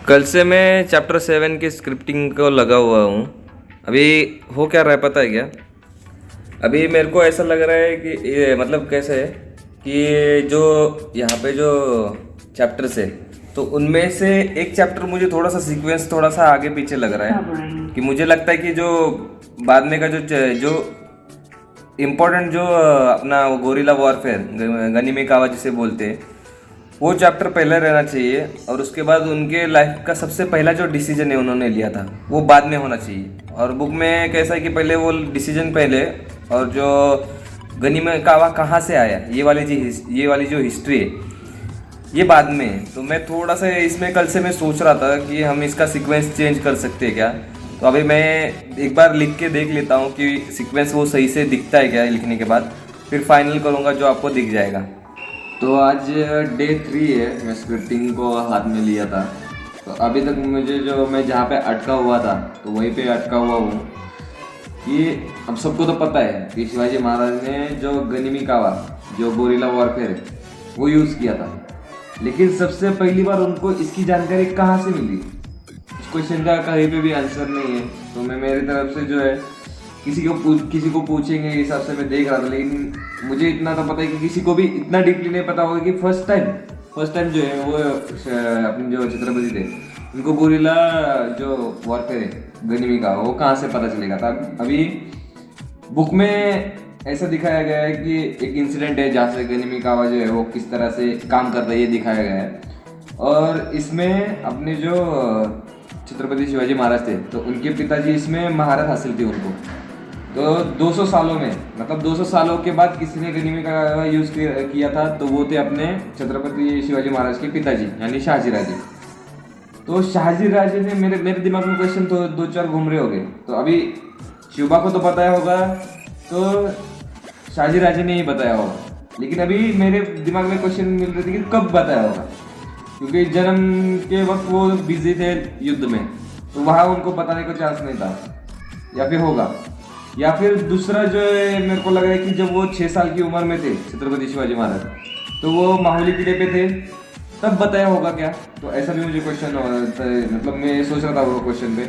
कल से मैं चैप्टर 7 की स्क्रिप्टिंग को लगा हुआ हूँ। अभी हो क्या रहा है पता है क्या? अभी मेरे को ऐसा लग रहा है कि ये मतलब कैसे है कि ये जो यहाँ पे जो चैप्टर्स है तो उनमें से एक चैप्टर मुझे थोड़ा सा सीक्वेंस थोड़ा सा आगे पीछे लग रहा है कि मुझे लगता है कि जो बाद में का जो इम्पोर्टेंट जो अपना वो गोरिल्ला वॉरफेयर गनिमी कावा जिसे बोलते हैं वो चैप्टर पहले रहना चाहिए और उसके बाद उनके लाइफ का सबसे पहला जो डिसीजन है उन्होंने लिया था वो बाद में होना चाहिए। और बुक में कैसा है कि पहले वो डिसीजन पहले और जो गनीम कावा कहाँ से आया ये वाली जो हिस्ट्री है ये बाद में है। तो मैं थोड़ा सा इसमें कल से मैं सोच रहा था कि हम इसका सीक्वेंस चेंज कर सकते हैं क्या। तो अभी मैं एक बार लिख के देख लेता हूँ कि सीक्वेंस वो सही से दिखता है क्या, लिखने के बाद फिर फाइनल करूँगा जो आपको दिख जाएगा। तो आज डे 3 है, मैं स्क्रिप्टिंग को हाथ में लिया था। तो अभी तक मुझे जो मैं जहाँ पे अटका हुआ था तो वहीं पे अटका हुआ हूँ कि अब सबको तो पता है कि शिवाजी महाराज ने जो गनिमी कावा जो गोरिल्ला वॉरफेयर है वो यूज़ किया था, लेकिन सबसे पहली बार उनको इसकी जानकारी कहाँ से मिली इस क्वेश्चन का कहीं पे भी आंसर नहीं है। तो मैं मेरी तरफ से जो है किसी को पूछेंगे हिसाब से मैं देख रहा था, लेकिन मुझे इतना तो पता है कि किसी को भी इतना डीपली नहीं पता होगा कि फर्स्ट टाइम जो है वो अपने जो छत्रपति थे उनको गोरिल्ला जो वॉरफेयर है गनिमी का वो कहाँ से पता चलेगा था। अभी बुक में ऐसा दिखाया गया है कि एक इंसिडेंट है जहाँ से गनिमी कावा जो है वो किस तरह से काम करता है ये दिखाया गया है। और इसमें अपने जो छत्रपति शिवाजी महाराज थे तो उनके पिताजी इसमें महारत हासिल थी उनको। तो 200 सालों में मतलब 200 सालों के बाद किसी ने गनिमी का यूज़ किया था तो वो थे अपने छत्रपति शिवाजी महाराज के पिताजी यानी शाहजी राजे। तो शाहजी राजे ने मेरे दिमाग में क्वेश्चन तो 2-4 घूम रहे होंगे। तो अभी शिवबा को तो बताया होगा तो शाहजी राजे ने ही बताया होगा, लेकिन अभी मेरे दिमाग में क्वेश्चन मिल रहे थे कि कब बताया होगा, क्योंकि जन्म के वक्त वो बिजी थे युद्ध में तो वहाँ उनको बताने का चांस नहीं था। या फिर होगा, या फिर दूसरा जो है मेरे को लग रहा है कि जब वो 6 साल की उम्र में थे छत्रपति शिवाजी महाराज तो वो माहुली किले पे थे तब बताया होगा क्या। तो ऐसा भी मुझे क्वेश्चन मतलब मैं सोच रहा था वो क्वेश्चन पे।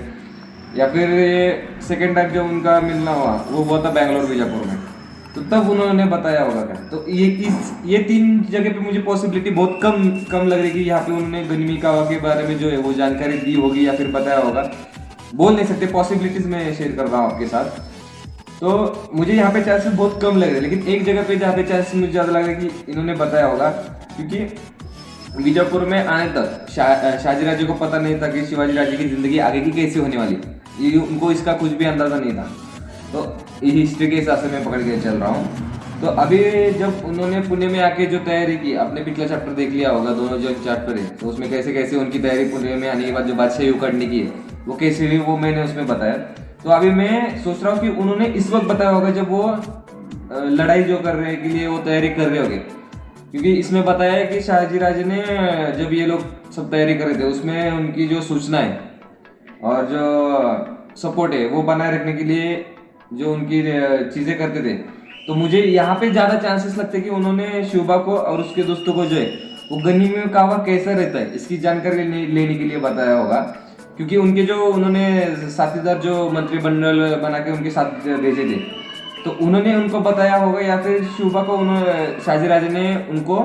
या फिर सेकेंड टाइम जब उनका मिलना हुआ था बैंगलोर बीजापुर में तो तब उन्होंने बताया होगा क्या। तो ये 3 जगह पे मुझे पॉसिबिलिटी बहुत कम लग रही है कि यहाँ पे उन्होंने गनिमी कावा के बारे में जो है वो जानकारी दी होगी या फिर बताया होगा। बोल नहीं सकते, पॉसिबिलिटीज में शेयर कर रहा हूँ आपके साथ। तो मुझे यहाँ पे चांसेस बहुत कम लग रहे हैं, लेकिन एक जगह पे जहाँ पे चांसेस मुझे ज़्यादा लग रहा है कि इन्होंने बताया होगा, क्योंकि बीजापुर में आने तक शाहजी राजे को पता नहीं था कि शिवाजी राजे की ज़िंदगी आगे की कैसे होने वाली, ये उनको इसका कुछ भी अंदाज़ा नहीं था। तो ये हिस्ट्री के हिसाब से मैं पकड़ के चल रहा हूँ। तो अभी जब उन्होंने पुणे में आके जो तैयारी की, आपने पिछला चैप्टर देख लिया होगा, दोनों जो चैप्टर है तो उसमें कैसे कैसे उनकी तैयारी पुणे में आने के बाद जो बादशाही उखड़ने की है वो कैसे हुई वो मैंने उसमें बताया। तो अभी मैं सोच रहा हूँ कि उन्होंने इस वक्त बताया होगा जब वो लड़ाई जो कर रहे हैं के लिए वो तैयारी कर रहे होंगे, क्योंकि इसमें बताया है कि शाहजी राजे ने जब ये लोग सब तैयारी कर रहे थे उसमें उनकी जो सूचना है और जो सपोर्ट है वो बनाए रखने के लिए जो उनकी चीज़ें करते थे। तो मुझे यहाँ पे ज़्यादा चांसेस लगते हैं कि उन्होंने शिवबा को और उसके दोस्तों को जो है वो गनिमी कावा कैसा रहता है इसकी जानकारी लेने के लिए बताया होगा, क्योंकि उनके जो उन्होंने साथीदार जो मंत्रिमंडल बना के उनके साथ भेजे थे तो उन्होंने उनको बताया होगा, या फिर शिवबा को शाहजी राजे ने उनको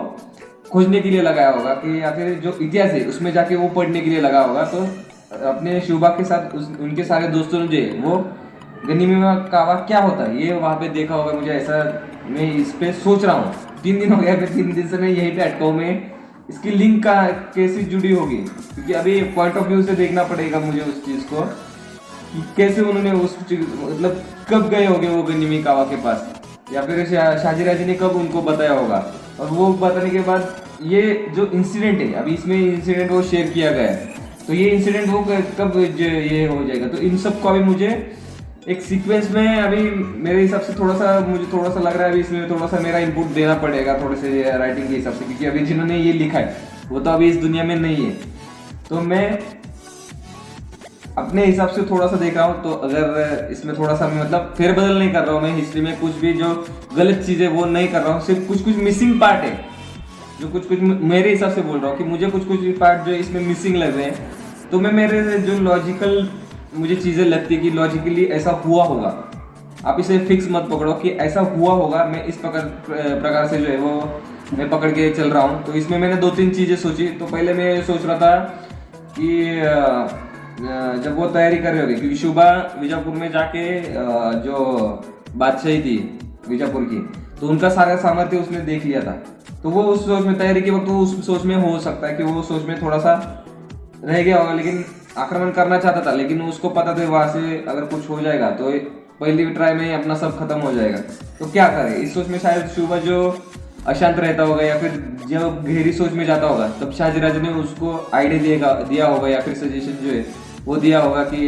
खोजने के लिए लगाया होगा कि या फिर जो इतिहास है उसमें जाके वो पढ़ने के लिए लगा होगा। तो अपने शिवबा के साथ उनके सारे दोस्तों ने जो है वो गनिमी कावा क्या होता है ये वहाँ पे देखा होगा। मुझे ऐसा मैं इस पे सोच रहा हूँ, 3 दिन हो गया, 3 दिन से मैं यहीं पे अटका हूँ। मैं इसकी लिंक का कैसे जुड़ी होगी, क्योंकि अभी पॉइंट ऑफ व्यू से देखना पड़ेगा मुझे उस चीज़ को कि कैसे उन्होंने उस मतलब कब गए होंगे वो गनिमी कावा के पास, या फिर शाहजी राजे ने कब उनको बताया होगा। और वो बताने के बाद ये जो इंसिडेंट है अभी इसमें इंसिडेंट वो शेयर किया गया है तो ये इंसिडेंट वो कब ये हो जाएगा। तो इन सब को अभी मुझे एक सीक्वेंस में अभी मेरे हिसाब से मुझे थोड़ा सा लग रहा है अभी इसमें थोड़ा सा मेरा इनपुट देना पड़ेगा थोड़े से राइटिंग के हिसाब से, क्योंकि अभी जिन्होंने ये लिखा है वो तो अभी इस दुनिया में नहीं है। तो मैं अपने हिसाब से थोड़ा सा देख रहा हूँ। तो अगर इसमें थोड़ा सा मतलब फेरबदल नहीं कर रहा हूँ मैं हिस्ट्री में, कुछ भी जो गलत चीज़ें वो नहीं कर रहा हूँ, सिर्फ कुछ मिसिंग पार्ट है जो कुछ मेरे हिसाब से बोल रहा हूँ कि मुझे कुछ पार्ट जो इसमें मिसिंग लग रहे हैं तो मैं मेरे जो लॉजिकल मुझे चीज़ें लगती कि लॉजिकली ऐसा हुआ होगा, आप इसे फिक्स मत पकड़ो कि ऐसा हुआ होगा, मैं इस प्रकार से जो है वो मैं पकड़ के चल रहा हूँ। तो इसमें मैंने 2-3 चीज़ें सोची। तो पहले मैं सोच रहा था कि जब वो तैयारी कर रहे होगी, क्योंकि शुभा बीजापुर में जाके जो बादशाही थी बीजापुर की, तो उनका सारा सामर्थ्य उसने देख लिया था। तो वो उस सोच में तैयारी के वक्त वो उस सोच में हो सकता है कि वो सोच में थोड़ा सा रह गया होगा, लेकिन आक्रमण करना चाहता था, लेकिन उसको पता था वहां से अगर कुछ हो जाएगा तो पहली ट्राई में अपना सब खत्म हो जाएगा। तो क्या करे, इस सोच में शायद शुभा जो अशांत रहता होगा या फिर जब गहरी सोच में जाता होगा, तब शाहजीराज ने उसको आइडिया दिया होगा या फिर सजेशन जो है वो दिया होगा कि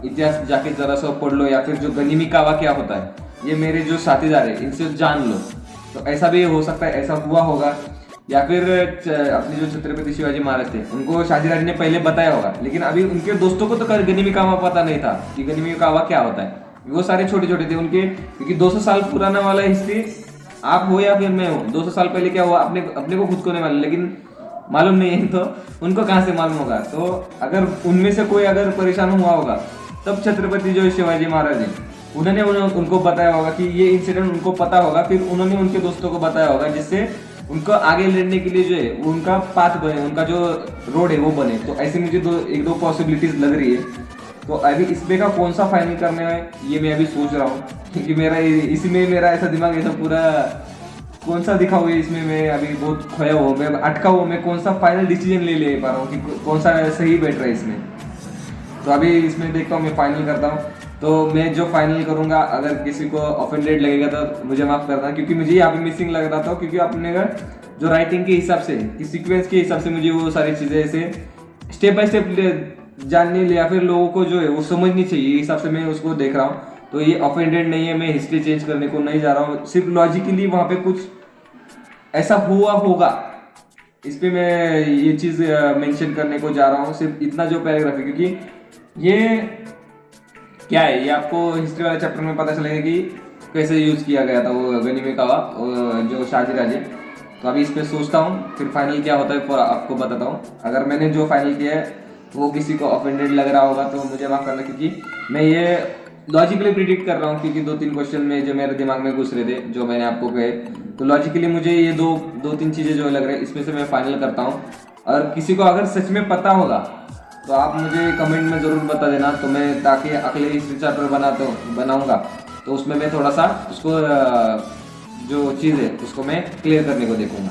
इतिहास जाके जरा सा पढ़ लो, या फिर जो गनीमी कावा क्या होता है, ये मेरे जो साथीदार है इनसे जान लो। तो ऐसा भी हो सकता है, ऐसा हुआ होगा। या फिर अपने जो छत्रपति शिवाजी महाराज थे उनको शाहजीराज ने पहले बताया होगा, लेकिन अभी उनके दोस्तों को तो गनीमी कावा पता नहीं था कि गनीमी कावा क्या होता है। वो सारे छोटे छोटे थे उनके, क्योंकि 200 साल पुराना वाला हिस्ट्री आप हो या फिर मैं हो, 200 साल पहले क्या हुआ अपने को खुद को नहीं मालूम, लेकिन मालूम नहीं है तो उनको कहाँ से मालूम होगा। तो अगर उनमें से कोई अगर परेशान हुआ होगा, तब छत्रपति जो शिवाजी महाराज है उन्होंने उनको बताया होगा कि ये इंसिडेंट उनको पता होगा, फिर उन्होंने उनके दोस्तों को बताया होगा, जिससे उनको आगे लड़ने के लिए जो है उनका पाथ बने, उनका जो रोड है वो बने। तो ऐसे मुझे एक दो पॉसिबिलिटीज लग रही है। तो अभी इसमें का कौन सा फाइनल करने है ये मैं अभी सोच रहा हूँ, क्योंकि मेरा इसी में मेरा ऐसा दिमाग ऐसा पूरा कौन सा दिखा हुआ है, इसमें मैं अभी बहुत खोया हुआ, मैं अटका हुआ, मैं कौन सा फाइनल डिसीजन ले पा रहा हूँ कि कौन सा सही बैठ रहा है इसमें। तो अभी इसमें देखता हूँ, मैं फाइनल करता हूँ। तो मैं जो फाइनल करूंगा, अगर किसी को ऑफेंडेड लगेगा तो मुझे माफ करना, क्योंकि मुझे यहाँ पे मिसिंग लग रहा था, क्योंकि आपने जो राइटिंग के हिसाब से कि सीक्वेंस के हिसाब से मुझे वो सारी चीज़ें ऐसे स्टेप बाय स्टेप जानने या फिर लोगों को जो है वो समझनी चाहिए, हिसाब से मैं उसको देख रहा हूँ। तो ये ऑफेंडेड नहीं है, मैं हिस्ट्री चेंज करने को नहीं जा रहा हूँ, सिर्फ लॉजिकली वहाँ पे कुछ ऐसा हुआ होगा, इस पर मैं ये चीज़ मेंशन करने को जा रहा हूँ, सिर्फ इतना जो पैराग्राफ है। क्योंकि ये क्या है, ये आपको हिस्ट्री वाले चैप्टर में पता चलेगा कि कैसे यूज किया गया था वो गनीमी कावा जो शाहजीराज है। तो अभी इस पर सोचता हूँ, फिर फाइनल क्या होता है आपको बताता हूँ। अगर मैंने जो फाइनल किया है वो किसी को ऑफेंडेड लग रहा होगा तो मुझे माफ करना, क्योंकि मैं ये लॉजिकली प्रिडिक्ट कर रहा हूँ, क्योंकि 2-3 क्वेश्चन में जो मेरे दिमाग में घुस रहे थे जो मैंने आपको कहे, तो लॉजिकली मुझे ये 2-3 चीज़ें जो लग रही है इसमें से मैं फाइनल करता हूँ। और किसी को अगर सच में पता होगा तो आप मुझे कमेंट में ज़रूर बता देना, तो मैं ताकि अगले हिस्ट्री चैप्टर बनाऊँगा तो उसमें मैं थोड़ा सा उसको जो चीज़ है उसको मैं क्लियर करने को देखूँगा।